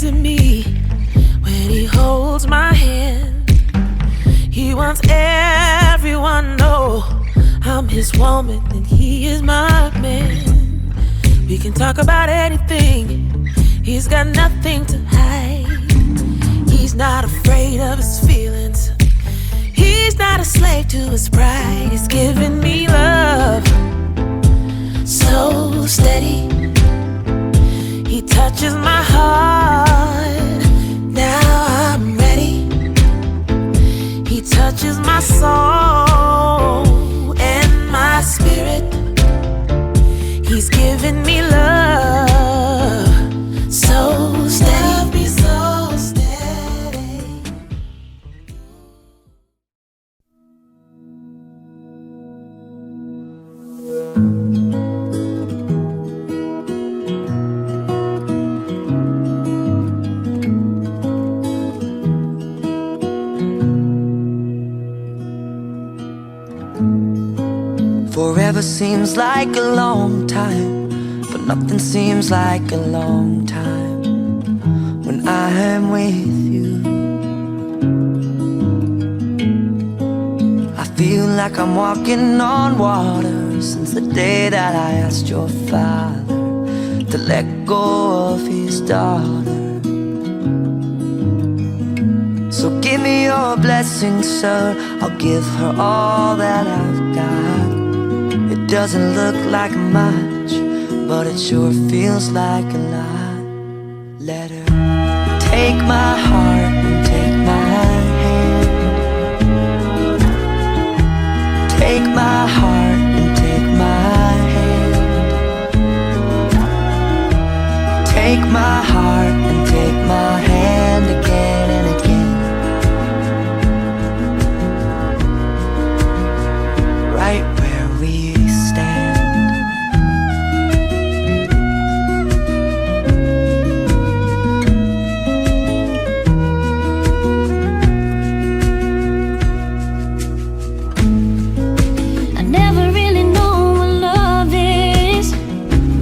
to me when he holds my hand. He wants everyone to know I'm his woman and he is my man. We can talk about anything, he's got nothing to hide. He's not afraid of his feelings, he's not a slave to his pride. He's giving me love so steady, he touches my heart, now I'm ready. He touches my soul and my spirit, he's giving me love so steady. Love me so steady. Forever seems like a long time, but nothing seems like a long time when I am with you. I feel like I'm walking on water since the day that I asked your father to let go of his daughter. So give me your blessing, sir, I'll give her all that I've got. It doesn't look like much, but it sure feels like a lot. Let her take my heart and take my hand. Take my heart and take my hand. Take my heart and take my hand again and again. Right where we stand. I never really know what love is,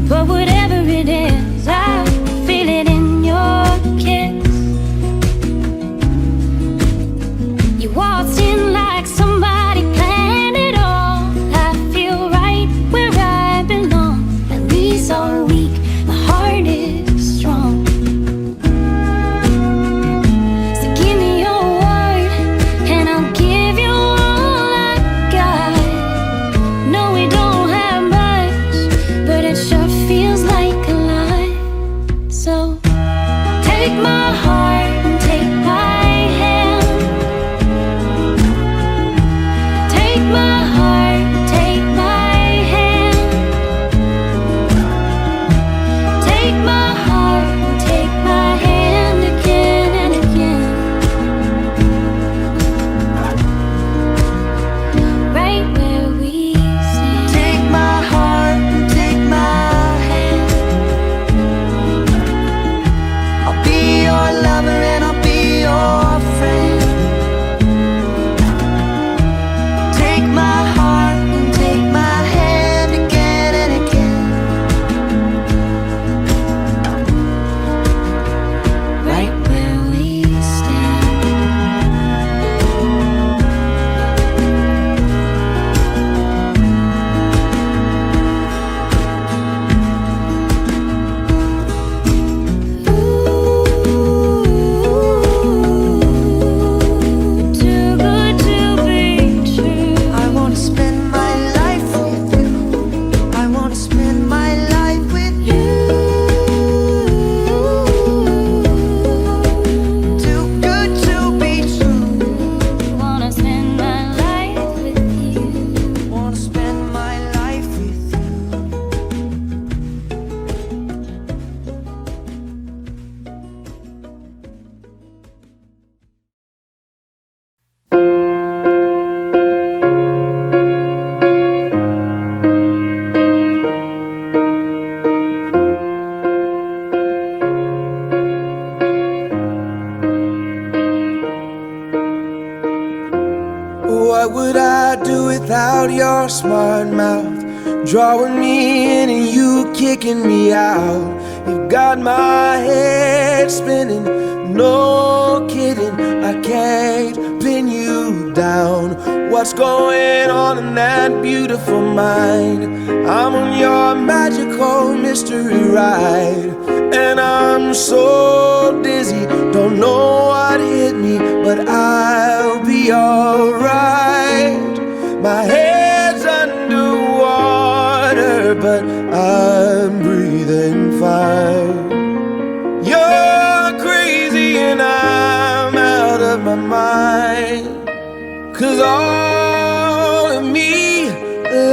but whatever it is, I feel it in your kiss. You waltzed in like somebody planned it all. I feel right where I belong. At least all week, my heart is strong. So give me your word, and I'll give you all I got. No, we don't have much, but it sure feels like a lot. So take my heart and take my hand. Take my heart, take my hand. Take my heart and take my hand again and again. Right where we stand. Take my heart and take my hand. I'll be your lover and I'll be your friend. Take my heart and take my hand again and again. Right where we stand. Too good to be true. I wanna spend my life with you. I wanna spend my life with you. Too good to be true. Wanna spend my life with you. Wanna spend my life with you. What would I do without your smart mouth? Drawing me in and you kicking me out. You've got my head spinning, no kidding, I can't pin you down. What's going on in that beautiful mind? I'm on your magical mystery ride, and I'm so dizzy, don't know what hit me, but I'll be alright. My head's underwater, but I'm breathing fine. You're crazy and I'm out of my mind, 'cause all of me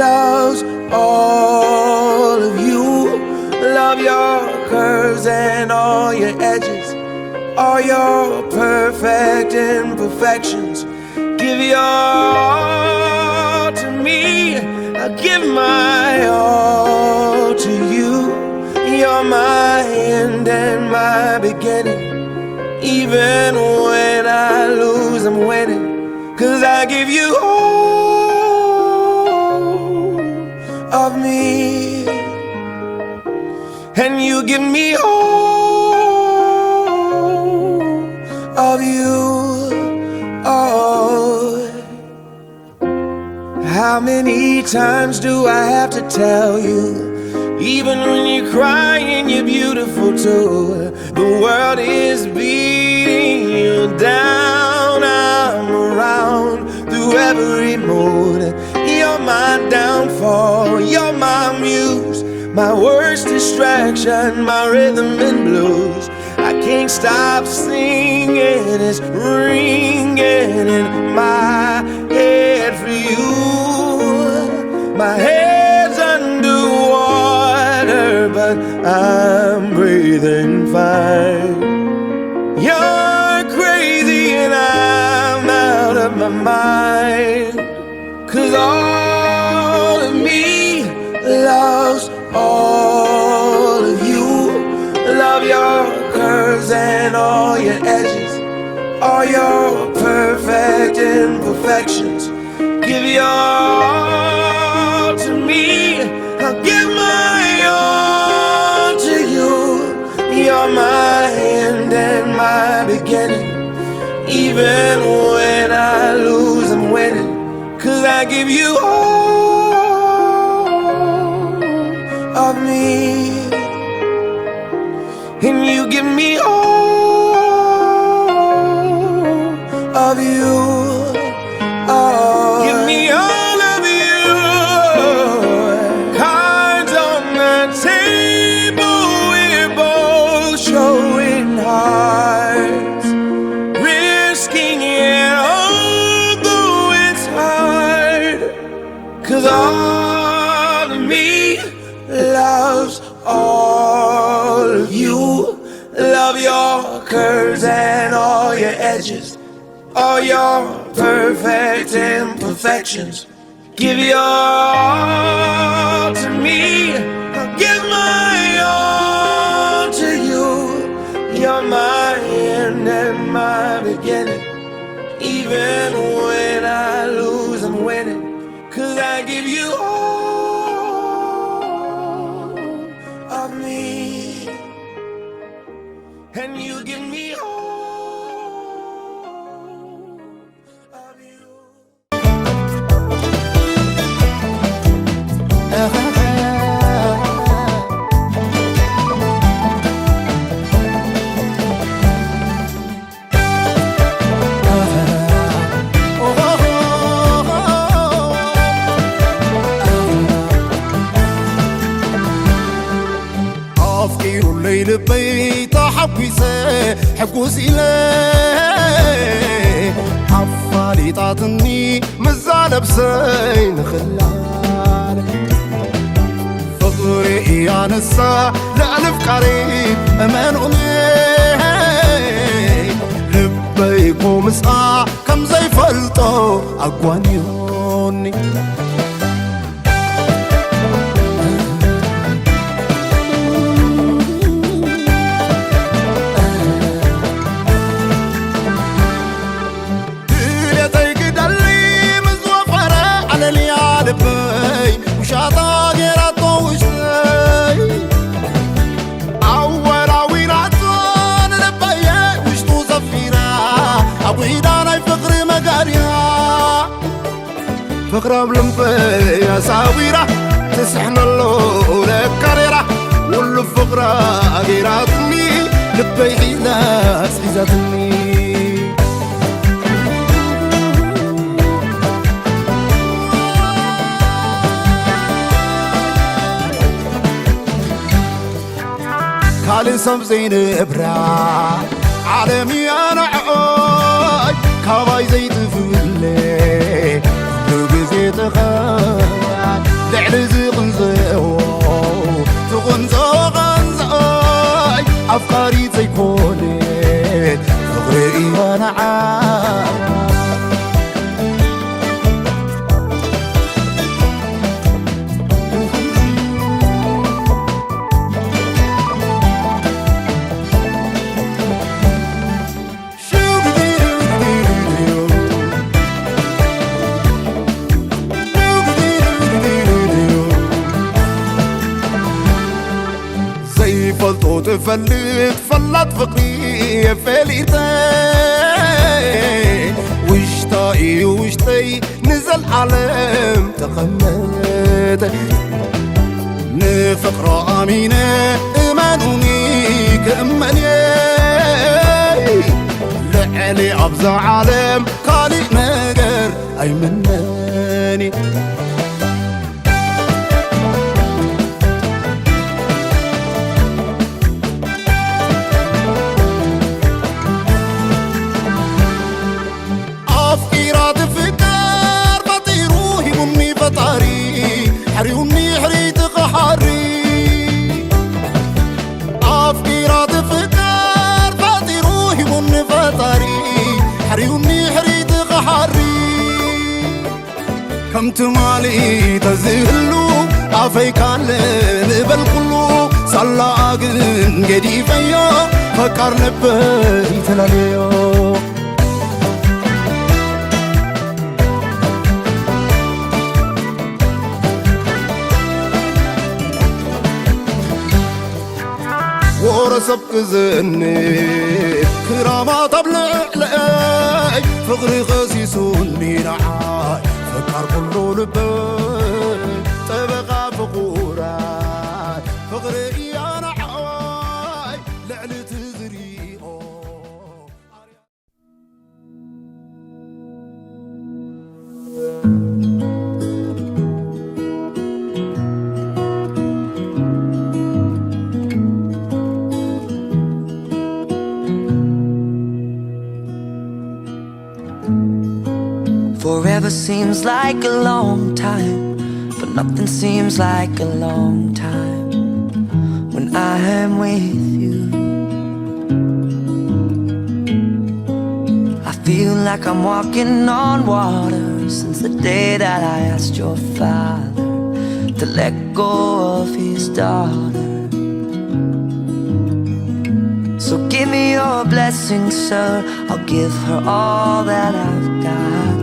loves all of you. Love your curves and all your edges, all your perfect imperfections. Give your all to me, I'll give my all to you. You're my end and my beginning. Even when I lose, I'm winning, 'cause I give you all of me, and you give me all of you. Oh, how many times do I have to tell you? Even when you're crying, you're beautiful too. The world is beating you down. I'm around through every mood. You're my downfall, you're my muse, my worst distraction, my rhythm and blues. I can't stop singing, it's ringing in my head for you. My head's underwater, but I'm breathing fine. You're crazy and I'm out of my mind, 'cause all of me loves all of you. Love your curves and all your edges, all your perfect imperfections. Give your all to me, I'll give my all to you. You're my end and my beginning. Even when I lose, I'm winning, 'cause I give you all of me, and you give me all of you. Oh, give me all of you. Cards on the table, we're both showing hearts, risking it although it's hard, 'cause all of me loves all of you. Love your curves and all your edges, all your perfect imperfections. Give your all to me, I'll give my all to you. You're my end and my beginning. Even when I lose, I'm winning, 'cause I give you all of me, and you give me all of you. لبي تحبسي حقوسي لي حفالي تعطني مزال بسين خلال فضري يا نسا لألف قريب أمانوني لبي قومسا كم زي فلتو أقوانيوني لبي وشاطا غيراتو وشي مغرب لمبي يا ساويرة تسحن اللو لكاريرة واللو فقرة غيراتني لبي حيناس حيزاتني كالي سمزين إبرا عالمي أنا عاي كاباي زيت فلي لوجزي تخان لعلي زي غنزيو تغنزو غنزاي أفكاري زي كولي فغري أنا عاي فلتو تفلت فلت فقري فليتي وشتاي وشتي نزل عالم تقمت نفقر أمينة إمانوني كأمني لعلي أبزع عالم قالي نقر أي مناني حريوني حريت قحري أفكيرات فكر فاتي روحي من فطري حريوني حريت قحري كم تمالي تزهلو أفي كان لبل كلو صلى أقن قدي فيا فكر نبي تلاليو ورسبك زني كرامات بلعلي فقري خسيسوني نعاي فكر كله لبي طبقة فقورات فقري يا نعاي لعلي تزري Forever seems like a long time, but nothing seems like a long time when I am with you. I feel like I'm walking on water since the day that I asked your father to let go of his daughter. So give me your blessing, sir, I'll give her all that I've got.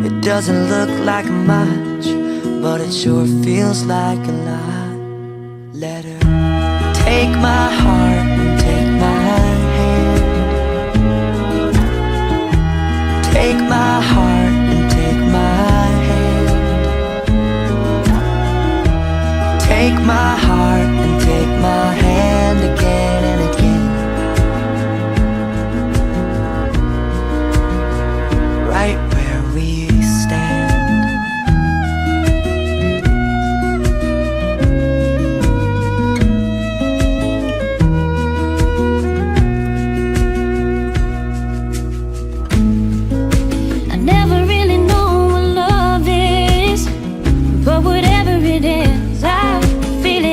It doesn't look like much, but it sure feels like a lot. Let her take my heart and take my hand. Take my heart and take my hand. Take my heart and take my hand again and again. Right where we stand. I never really know what love is, but whatever it is, I feel it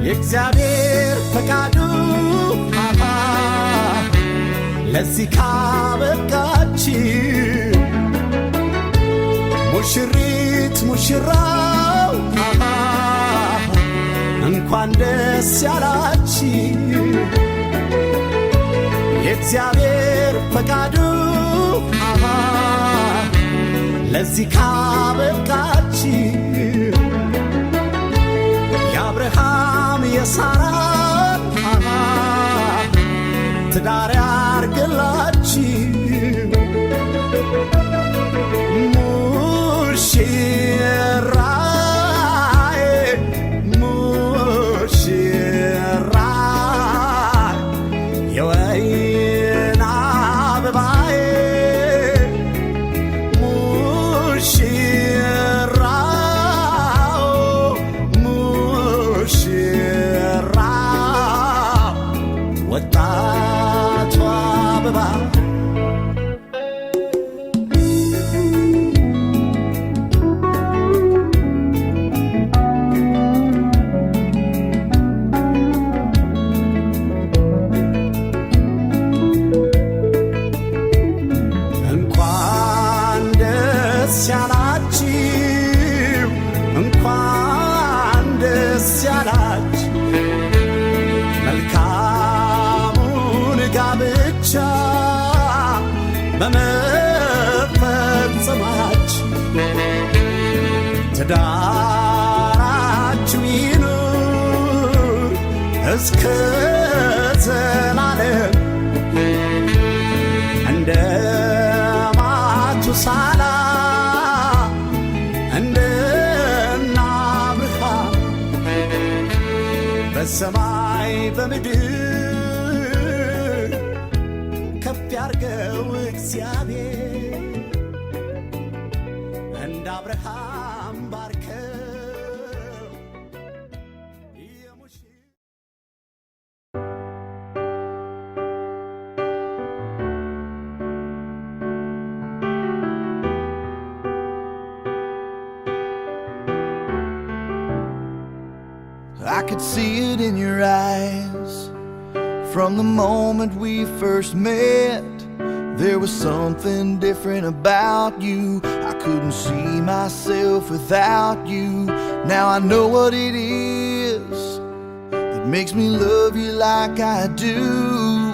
የእግዚአብሔር ፈቃዱ ለዚህ ካበቃች ሙሽሪት ሙሽራው እንኳን ደስ ያላች የእግዚአብሔር ፈቃዱ ለዚህ ካበቃች የአብርሃም የሳራን ትዳር ያርግላች ሙሽራዬ ሙሽራዬ የወይን አበባዬ ሙሽራው ሙሽራው ወጣቷ አበባ እንኳን ደስ ያላችሁ እንኳን ደስ ያላችሁ መልካሙን ጋብቻ በመፈጸማችሁ ትዳራችሁ ይኑር እስከ ዘላለም እንደ ማቱሳላ እንደነ አብርሃም በሰማይ በምድር ከፍ ያርገው እግዚአብሔር እንደ አብርሃም ባርከው I could see it in your eyes from the moment we first met. There was something different about you. I couldn't see myself without you. Now I know what it is that makes me love you like I do.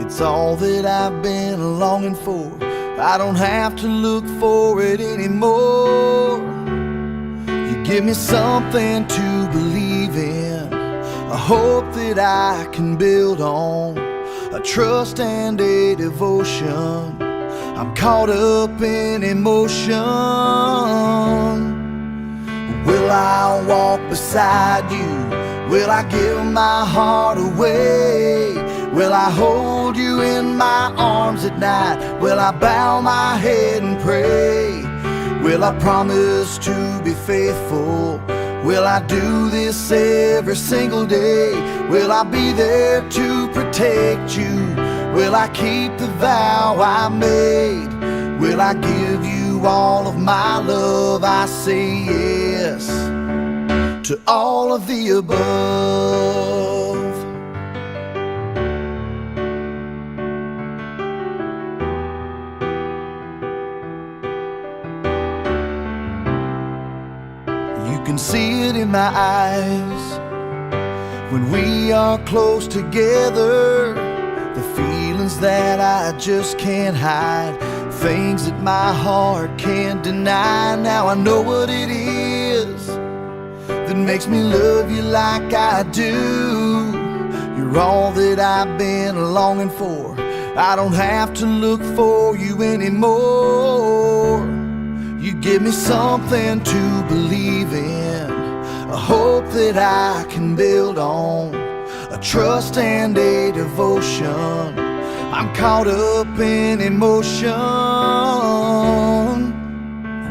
It's all that I've been longing for. I don't have to look for it anymore. You give me something to believe in, a hope that I can build on, a trust and a devotion. I'm caught up in emotion. Will I walk beside you? Will I give my heart away? Will I hold you in my arms at night? Will I bow my head and pray? Will I promise to be faithful? Will I do this every single day? Will I be there to protect you? Will I keep the vow I made? Will I give you all of my love? I say yes to all of the above. You can see it in my eyes when we are close together. The feelings that I just can't hide, things that my heart can't deny. Now I know what it is that makes me love you like I do. You're all that I've been longing for. I don't have to look for you anymore. You give me something to believe in, a hope that I can build on, a trust and a devotion. I'm caught up in emotion.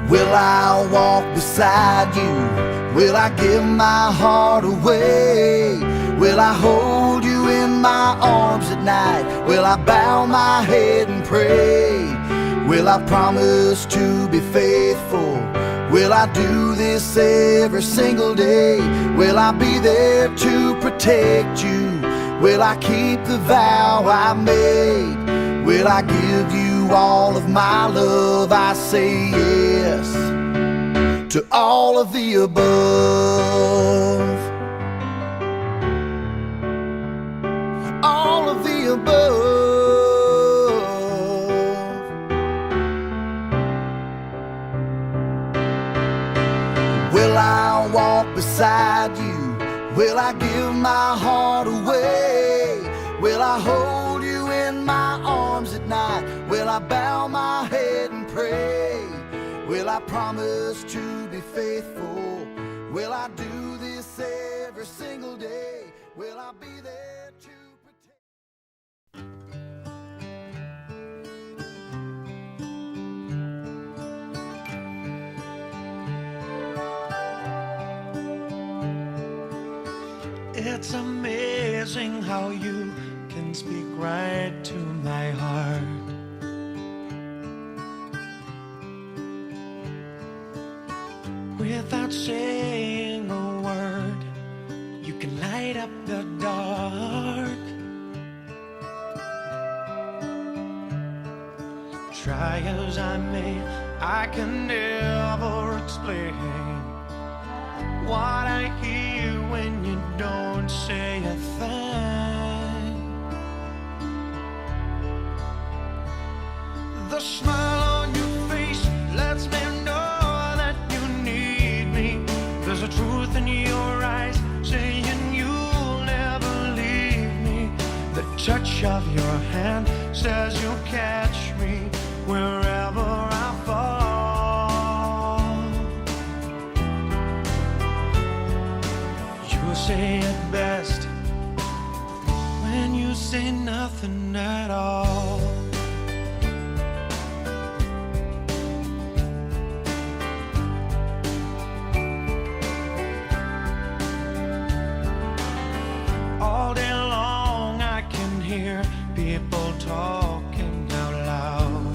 Will I walk beside you? Will I give my heart away? Will I hold you in my arms at night? Will I bow my head and pray? Will I promise to be faithful? Will I do this every single day? Will I be there to protect you? Will I keep the vow I made? Will I give you all of my love? I say yes to all of the above. All of the above. Will I walk beside you? Will I give my heart away? Will I hold you in my arms at night? Will I bow my head and pray? Will I promise to be faithful? Will I do this every single day? Will I be there to protect? It's amazing how you can speak right to my heart. Without saying a word, you can light up the dark. Try as I may, I can never explain what I hear when you don't say a thing. The smile on your face lets me know that you need me. There's a truth in your eyes saying you'll never leave me. The touch of your hand says you'll catch me wherever I fall. You say it best when you say nothing at all. All day long I can hear people talking out loud.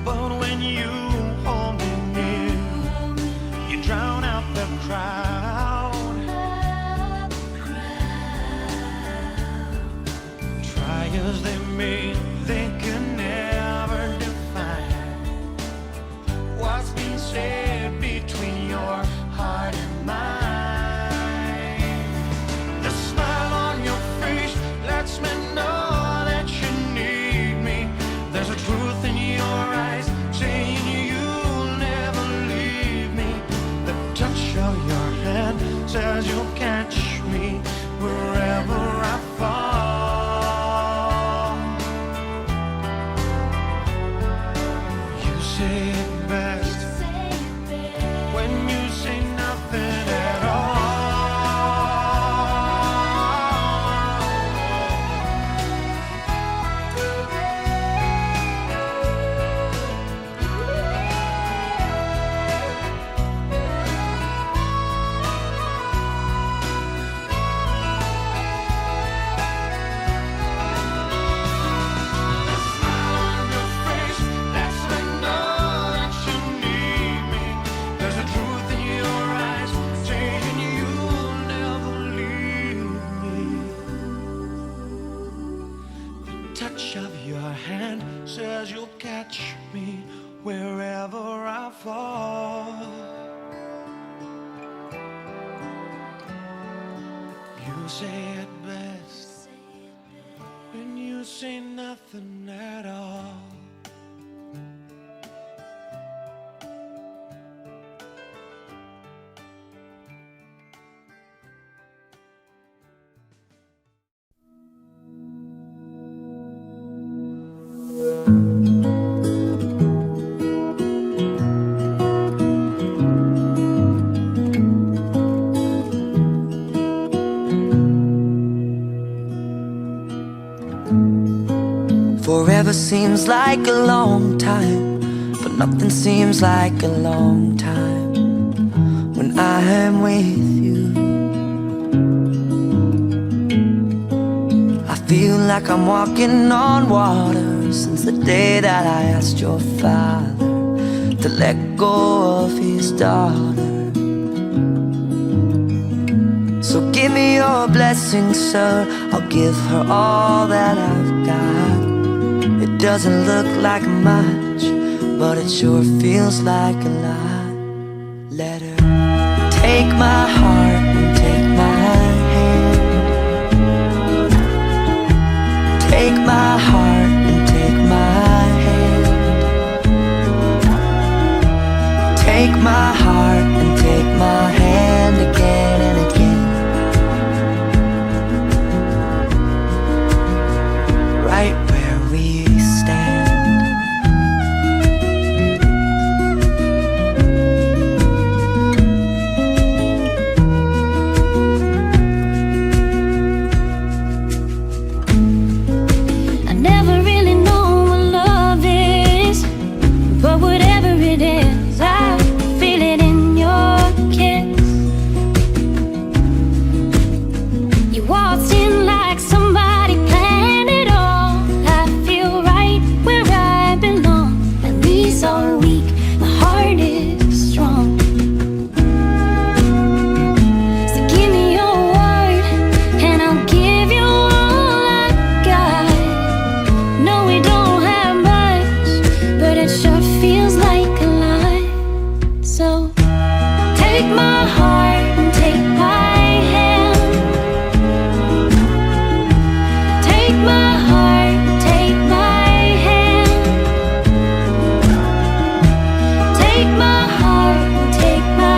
But when you hold me near, you drown out the crowd. Try as they may, they can never define what's been said between your heart and mine. The smile on your face lets me know that you need me. There's a truth in your eyes saying you'll never leave me. The touch of your hand says you'll catch me wherever I fall. You say it best when you say nothing at all. The smile on your face lets me know that you need me. There's a truth in your eyes saying you'll never leave me. The touch of your hand says you'll catch me wherever I fall. You say it best when you say nothing at all. Forever seems like a long time, but nothing seems like a long time when I am with you. I feel like I'm walking on water, since the day that I asked your father to let go of his daughter. So give me your blessing, sir, I'll give her all that I've got. It doesn't look like much, but it sure feels like a lot. Let her take my heart and take my hand. Take my heart and take my hand. Take my heart and take my hand again and again. Right where we stand. I never really know what love is, but whatever it is, I feel it in your kiss. You waltzed in like somebody planned it all. I feel right where I belong. My knees are weak, my heart is strong. So give me your word, and I'll give you all I got. No, we don't have much, but it sure feels like a lot. So take my heart and take my hand. Take my heart and take my hand. Take my heart and take my